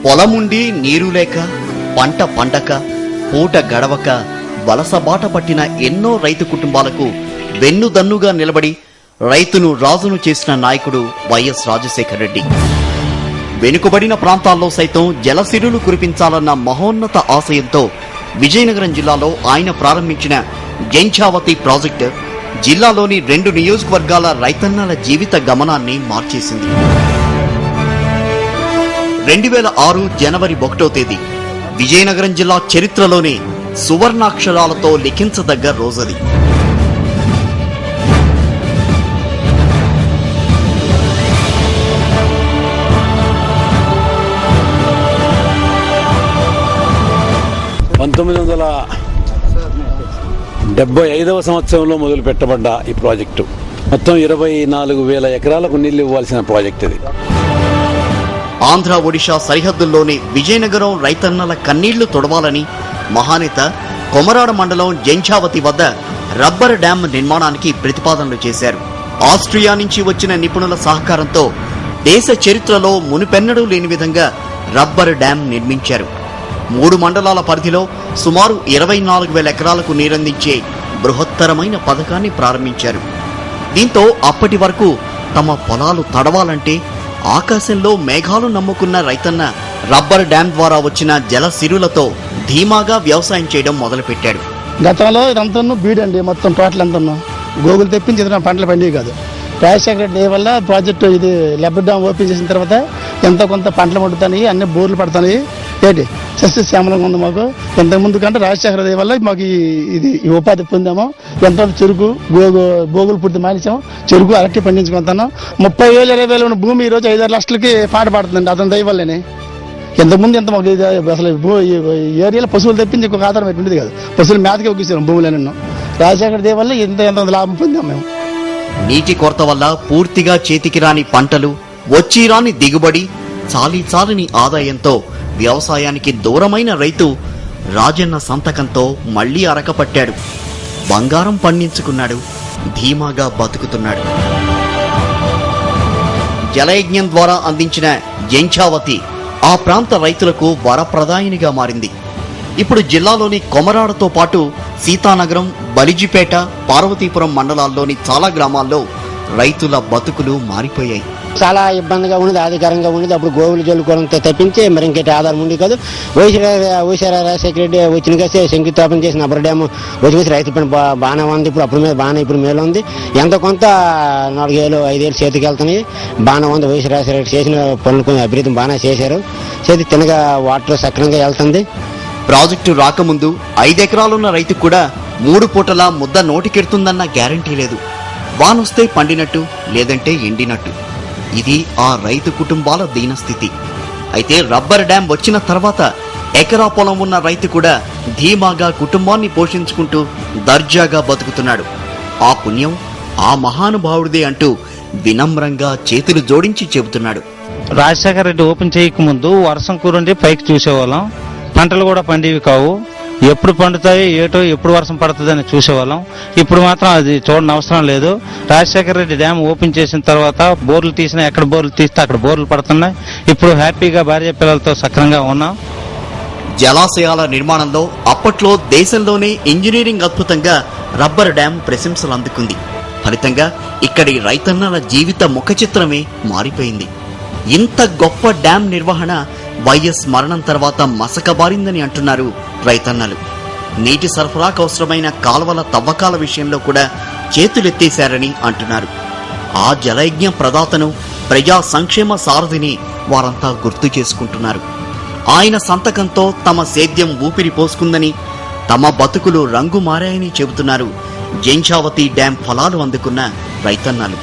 పొలముండి నీరు లేక, పంట పండక, పూట గడవక వలసబాట పట్టిన ఎన్నో రైతు కుటుంబాలకు వెన్నుదన్నుగా నిలబడి రైతును రాజును చేసిన నాయకుడు వైఎస్ రాజశేఖర రెడ్డి. వెనుకబడిన ప్రాంతాల్లో సైతం జలసిరులు కురిపించాలన్న మహోన్నత ఆశయంతో విజయనగరం జిల్లాలో ఆయన ప్రారంభించిన జంఝావతి ప్రాజెక్టు జిల్లాలోని 2 నియోజకవర్గాల రైతన్నల జీవిత గమనాన్ని మార్చేసింది. 2006 జనవరి 1వ తేదీ విజయనగరం జిల్లా చరిత్రలోనే సువర్ణాక్షరాలతో లిఖించదగ్గ రోజది. పంతొమ్మిది 1975వ సంవత్సరంలో మొదలు పెట్టబడ్డ ఈ ప్రాజెక్టు మొత్తం 24,000 ఎకరాలకు నీళ్లు ఇవ్వాల్సిన ప్రాజెక్ట్ ఇది. ఆంధ్ర ఒడిషా సరిహద్దుల్లోని విజయనగరం రైతన్నల కన్నీళ్లు తొడవాలని మహానేత కొమరాడ మండలం జంఝావతి వద్ద రబ్బర్ డ్యాం నిర్మాణానికి ప్రతిపాదనలు చేశారు. ఆస్ట్రియా నుంచి వచ్చిన నిపుణుల సహకారంతో దేశ చరిత్రలో మునుపెన్నడూ లేని విధంగా రబ్బర్ డ్యాం నిర్మించారు. 3 మండలాల పరిధిలో సుమారు 24,000 ఎకరాలకు నీరందించే బృహత్తరమైన పథకాన్ని ప్రారంభించారు. దీంతో అప్పటి వరకు తమ పొలాలు తడవాలంటే ఆకాశంలో మేఘాలు నమ్ముకున్న రైతన్న రబ్బర్ డ్యాం ద్వారా వచ్చిన జలసిరులతో ధీమాగా వ్యవసాయం చేయడం మొదలుపెట్టాడు. గతంలో ఇదంతా బీడండి, మొత్తం టోటల్ అంతా గోగులు తెప్పించి పంటలు పండివి కాదు. రాజశేఖర రెడ్డి వల్ల ప్రాజెక్టు ఇది రబ్బర్ డ్యాం ఓపెన్ చేసిన తర్వాత ఎంతో కొంత పంటలు పండుతాయి, అన్ని బోర్లు పడతాయి. ఏంటి సస్యశ్యామలంగా ఉంది మాకు. ఇంతకుముందు కంటే రాజశేఖర రెడ్డి వల్ల మాకు ఇది ఉపాధి పొందాము. ఎంతో చెరుకు గోగులు పూర్తి మానేసాము, చెరుకు అరటి పండించుకుంటున్నాం. 30,000 20,000 ఉన్న భూమి ఈ రోజు 5-6 లక్షలకి పాట పడుతుందండి అతని దయ వల్లనే. ఇంతకుముందు ఎంత మాకు అసలు ఏరియాలో పశువులు తెప్పించి ఇంకొక ఆధారం పెట్టి ఉండేది కాదు. పశువులు మేతకే ఒక్కిసాం భూములన్నీ. రాజశేఖర రెడ్డి వల్ల ఎంత లాభం పొందాం మేము. నీటి కొరత వల్ల పూర్తిగా చేతికి రాని పంటలు, వచ్చి రాని దిగుబడి, చాలీచాలని ఆదాయంతో వ్యవసాయానికి దూరమైన రైతు రాజన్న సంతకంతో మళ్లీ అరకపట్టాడు. బంగారం పండించుకున్నాడు, ధీమాగా బతుకుతున్నాడు. జలయజ్ఞం ద్వారా అందించిన జంఝావతి ఆ ప్రాంత రైతులకు వరప్రదాయినిగా మారింది. ఇప్పుడు జిల్లాలోని కొమరాడతో పాటు సీతానగరం, బలిజిపేట, పార్వతీపురం మండలాల్లోని చాలా గ్రామాల్లో రైతుల బతుకులు మారిపోయాయి. చాలా ఇబ్బందిగా ఉండేది, అధికారంగా ఉండేది. అప్పుడు గోవులు జల్లుకోవడంతో తప్పించి మరి ఇంకటి ఆధారం ఉండి కాదు. వైఎస్ రాజశేఖర రెడ్డి వచ్చిన శంకుస్థాపన చేసిన రబ్బర్ డ్యామ్ వచ్చి రైతు పని బాగానే ఉంది. ఇప్పుడు అప్పుడు మీద బాగానే ఇప్పుడు మేలు ఉంది. ఎంత కొంత 4 ఏళ్ళు 5 ఏళ్ళు చేతికి వెళ్తున్నాయి, బాగానే ఉంది. వైఎస్ రాజశేఖర రెడ్డి చేసిన పనులు కొంచెం అభివృద్ధి బాగానే చేశారు. చేతి తినగా వాటర్ సక్రమంగా వెళ్తుంది. ప్రాజెక్టు రాకముందు 5 ఎకరాలున్న రైతుకు కూడా 3 పూటలా ముద్ద నోటికెడుతుందన్న గ్యారంటీ లేదు. వానొస్తే పండినట్టు, లేదంటే ఎండినట్టు. ఇది ఆ రైతు కుటుంబాల దీనస్థితి. అయితే రబ్బర్ డ్యాం వచ్చిన తర్వాత ఎకరా పొలం ఉన్న రైతు కూడా ధీమాగా కుటుంబాన్ని పోషించుకుంటూ దర్జాగా బతుకుతున్నాడు. ఆ పుణ్యం ఆ మహానుభావుడిదే అంటూ వినమ్రంగా చేతులు జోడించి చెబుతున్నాడు. రాజశేఖర రెడ్డి ఓపెన్ చేయకముందు వర్షం కూరుండి పైకి చూసేవాళ్ళం. పంటలు కూడా పండేవి కావు. ఎప్పుడు పండుతాయి ఏటో, ఎప్పుడు వర్షం పడుతుందని చూసేవాళ్ళం. ఇప్పుడు మాత్రం అది చూడని అవసరం లేదు. రాజశేఖర రెడ్డి డ్యామ్ ఓపెన్ చేసిన తర్వాత బోర్లు తీసినా, ఎక్కడ బోర్లు తీస్తే అక్కడ బోర్లు పడుతున్నాయి. ఇప్పుడు హ్యాపీగా భార్య పిల్లలతో సక్రంగా ఉన్నాం. జలాశయాల నిర్మాణంలో అప్పట్లో దేశంలోనే ఇంజనీరింగ్ అద్భుతంగా రబ్బర్ డ్యాం ప్రశంసలు అందుకుంది. ఫలితంగా ఇక్కడి రైతన్నల జీవిత ముఖచిత్రమే మారిపోయింది. ఇంత గొప్ప డ్యాం నిర్వహణ వైఎస్ మరణం తర్వాత మసకబారిందని అంటున్నారు రైతన్నలు. నీటి సరఫరాకు అవసరమైన కాలువల తవ్వకాల విషయంలో కూడా చేతులెత్తేశారని అంటున్నారు. ఆ జలయజ్ఞ ప్రదాతను, ప్రజా సంక్షేమ సారథిని వారంతా గుర్తు చేసుకుంటున్నారు. ఆయన సంతకంతో తమ సేద్యం ఊపిరి పోసుకుందని, తమ బతుకులు రంగు మారాయని చెబుతున్నారు జంఝావతి డ్యాం ఫలాలు అందుకున్న రైతన్నలు.